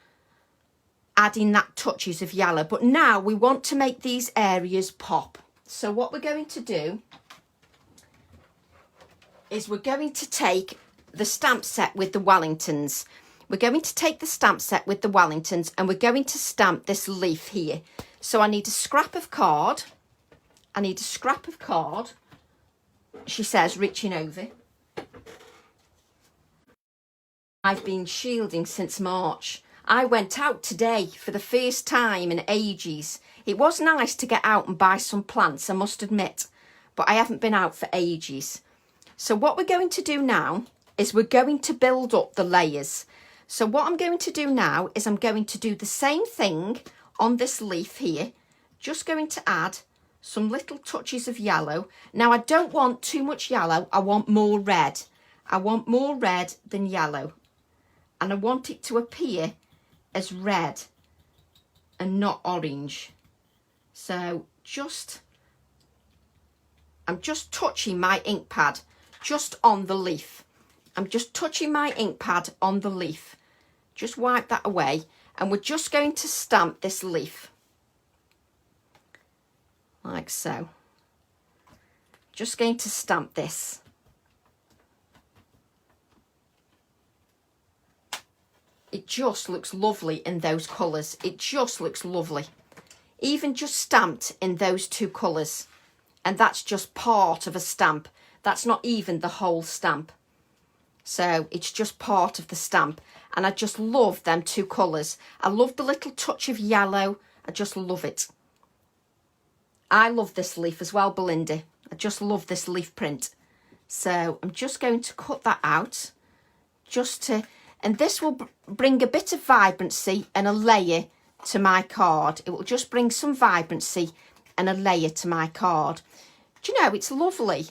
adding that touches of yellow, but now we want to make these areas pop. So what we're going to do is we're going to take the stamp set with the Wellingtons. We're going to take the stamp set with the Wellingtons and we're going to stamp this leaf here. So I need a scrap of card. She says, reaching over. I've been shielding since March. I went out today for the first time in ages. It was nice to get out and buy some plants, I must admit, but I haven't been out for ages. So what we're going to do now is we're going to build up the layers. So what I'm going to do now is I'm going to do the same thing on this leaf here. Just going to add some little touches of yellow. Now I don't want too much yellow, I want more red. I want more red than yellow. And I want it to appear as red and not orange. So I'm just touching my ink pad just on the leaf. I'm just touching my ink pad on the leaf. Just wipe that away and we're just going to stamp this leaf. Like so. Just going to stamp this. It just looks lovely in those colours. It just looks lovely. Even just stamped in those two colours. And that's just part of a stamp. That's not even the whole stamp. So it's just part of the stamp. And I just love them two colours. I love the little touch of yellow. I just love it. I love this leaf as well, Belinda. I just love this leaf print. So I'm just going to cut that out. And this will bring a bit of vibrancy and a layer to my card. It will just bring some vibrancy and a layer to my card. Do you know, it's lovely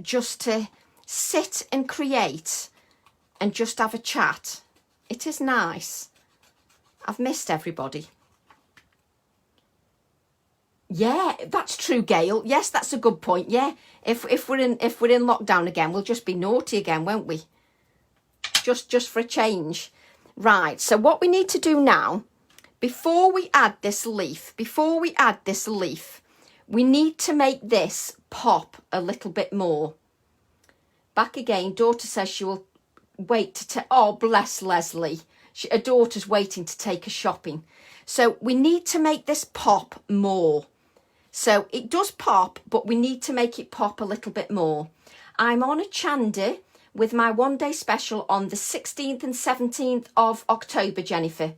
just to sit and create and just have a chat. It is nice. I've missed everybody. Yeah, that's true, Gail. Yes, that's a good point. Yeah, if we're in lockdown again, we'll just be naughty again, won't we? Just for a change. Right, so what we need to do now, before we add this leaf, we need to make this pop a little bit more. Back again, daughter says she will wait to take, oh bless Leslie, her daughter's waiting to take her shopping. So we need to make this pop more. So it does pop, but we need to make it pop a little bit more. I'm on a Chandy with my one-day special on the 16th and 17th of October, Jennifer.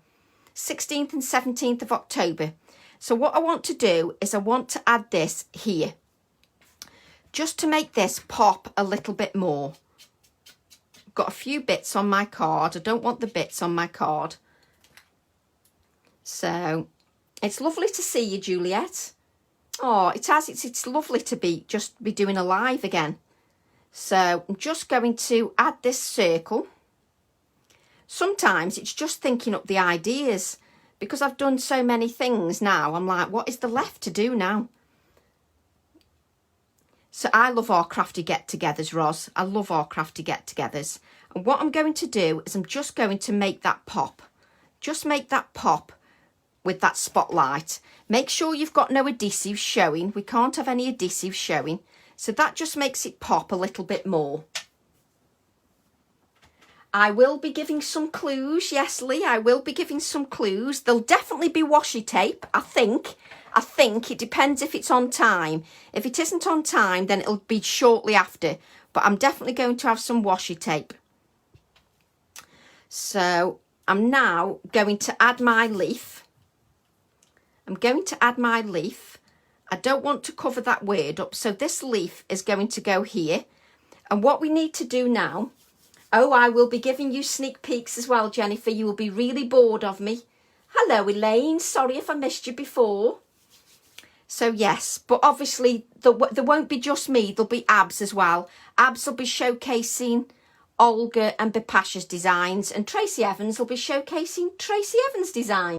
16th and 17th of October. So what I want to do is I want to add this here. Just to make this pop a little bit more. I've got a few bits on my card. I don't want the bits on my card. So it's lovely to see you, Juliet. Oh, it has. It's lovely to be doing a live again. So I'm just going to add this circle. Sometimes it's just thinking up the ideas because I've done so many things now. I'm like, what is there left to do now? So I love our crafty get-togethers, Ros. I love our crafty get-togethers. And what I'm going to do is I'm just going to make that pop. Just make that pop with that spotlight. Make sure you've got no adhesive showing. We can't have any adhesive showing. So that just makes it pop a little bit more. I will be giving some clues. Yes, Lee, I will be giving some clues. There'll definitely be washi tape, I think. It depends if it's on time. If it isn't on time, then it'll be shortly after. But I'm definitely going to have some washi tape. So I'm now going to add my leaf. I don't want to cover that word up. So this leaf is going to go here. And what we need to do now, oh, I will be giving you sneak peeks as well, Jennifer. You will be really bored of me. Hello, Elaine. Sorry if I missed you before. So yes, but obviously there won't be just me. There'll be Abs as well. Abs will be showcasing Olga and Bipasha's designs, and Tracy Evans will be showcasing Tracy Evans' design.